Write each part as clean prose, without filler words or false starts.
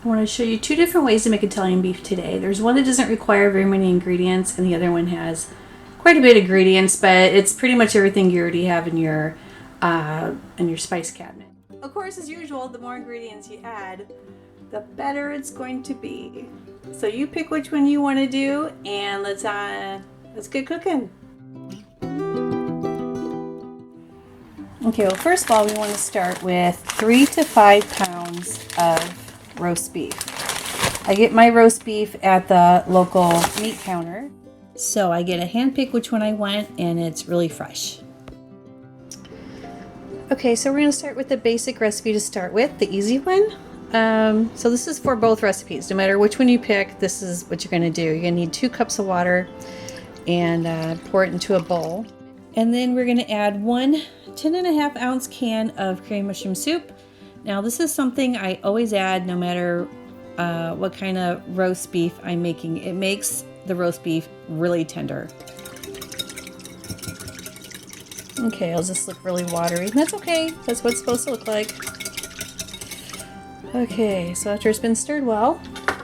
I want to show you two different ways to make Italian beef today. There's one that doesn't require very many ingredients, and the other one has quite a bit of ingredients, but it's pretty much everything you already have in your spice cabinet. Of course, as usual, the more ingredients you add, the better it's going to be. So you pick which one you want to do, and let's get cooking. Okay, well, first of all, we want to start with 3 to 5 pounds of roast beef. I get my roast beef at the local meat counter, so I get a hand pick which one I want, and it's really fresh. Okay, so we're going to start with the basic recipe to start with, the easy one. So this is for both recipes. No matter which one you pick, this is what you're going to do. You're going to need 2 cups of water and pour it into a bowl. And then we're going to add 1 10.5 ounce can of curry mushroom soup. Now this is something I always add no matter what kind of roast beef I'm making. It makes the roast beef really tender. Okay, it'll just look really watery. That's okay. That's what it's supposed to look like. Okay, so after it's been stirred well, I'm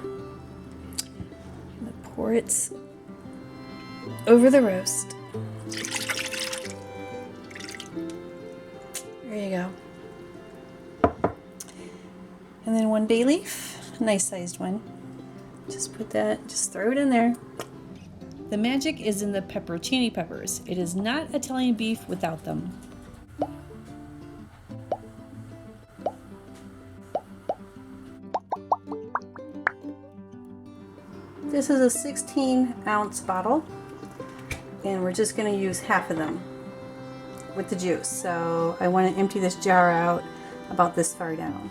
gonna pour it over the roast. There you go. And then 1 bay leaf, a nice sized one. Just throw it in there. The magic is in the pepperoncini peppers. It is not Italian beef without them. This is a 16-ounce bottle, and we're just going to use half of them with the juice. So I want to empty this jar out about this far down.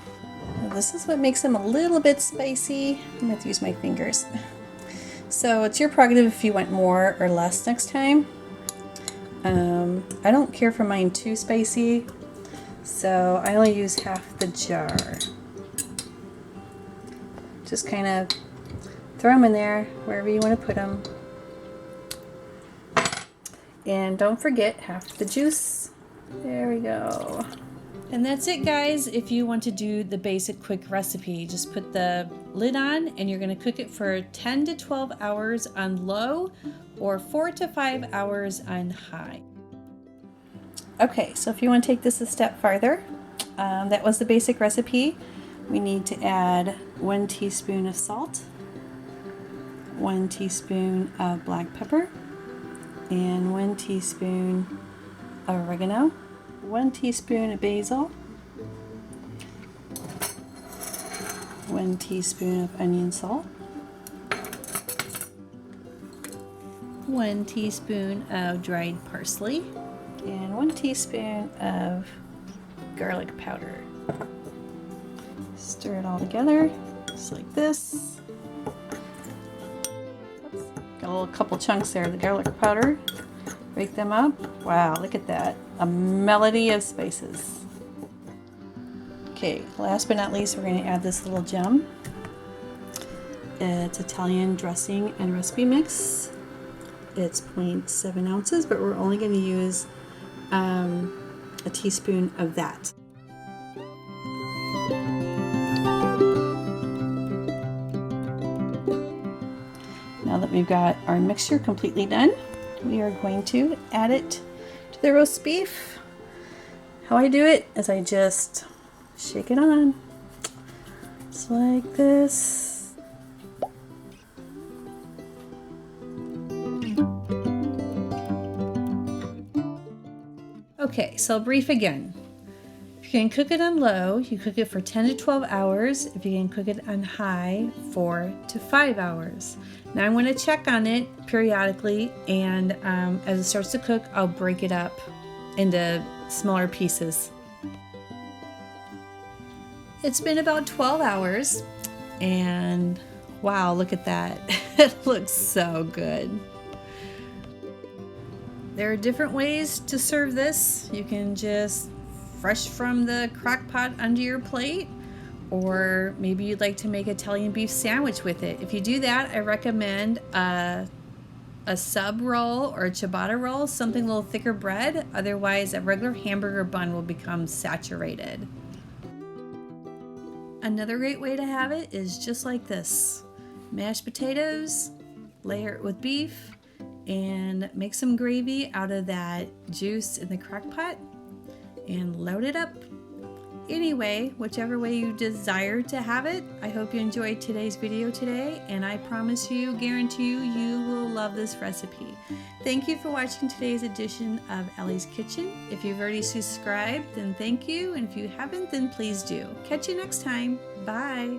Now this is what makes them a little bit spicy. I'm going to have to use my fingers. So it's your prerogative if you want more or less next time. I don't care for mine too spicy, so I only use half the jar. Just kind of throw them in there, wherever you want to put them. And don't forget half the juice. There we go. And that's it, guys. If you want to do the basic quick recipe, just put the lid on and you're going to cook it for 10 to 12 hours on low or 4 to 5 hours on high. Okay, so if you want to take this a step farther, that was the basic recipe. We need to add 1 teaspoon of salt, 1 teaspoon of black pepper, and 1 teaspoon of oregano, 1 teaspoon of basil, 1 teaspoon of onion salt, 1 teaspoon of dried parsley, and 1 teaspoon of garlic powder. Stir it all together, just like this. Got a little couple chunks there of the garlic powder. Break them up. Wow, look at that. A melody of spices. Okay, last but not least, we're going to add this little gem. It's Italian dressing and recipe mix. It's 0.7 ounces, but we're only going to use a teaspoon of that. Now that we've got our mixture completely done, we are going to add it to the roast beef. How I do it is I just shake it on, just like this. Okay, so I'll brief again. If you can cook it on low, you cook it for 10 to 12 hours. If you can cook it on high, 4 to 5 hours. Now I'm going to check on it periodically, and as it starts to cook, I'll break it up into smaller pieces. It's been about 12 hours, and wow, look at that. It looks so good. There are different ways to serve this. You can just fresh from the crock pot onto your plate, or maybe you'd like to make an Italian beef sandwich with it. If you do that, I recommend a sub roll or a ciabatta roll, something a little thicker bread. Otherwise, a regular hamburger bun will become saturated. Another great way to have it is just like this. Mashed potatoes, layer it with beef, and make some gravy out of that juice in the crock pot and load it up. Anyway, whichever way you desire to have it, I hope you enjoyed today's video today, and I promise you, guarantee you, you will love this recipe. Thank you for watching today's edition of Ellie's Kitchen. If you've already subscribed, then thank you, and if you haven't, then please do. Catch you next time. Bye.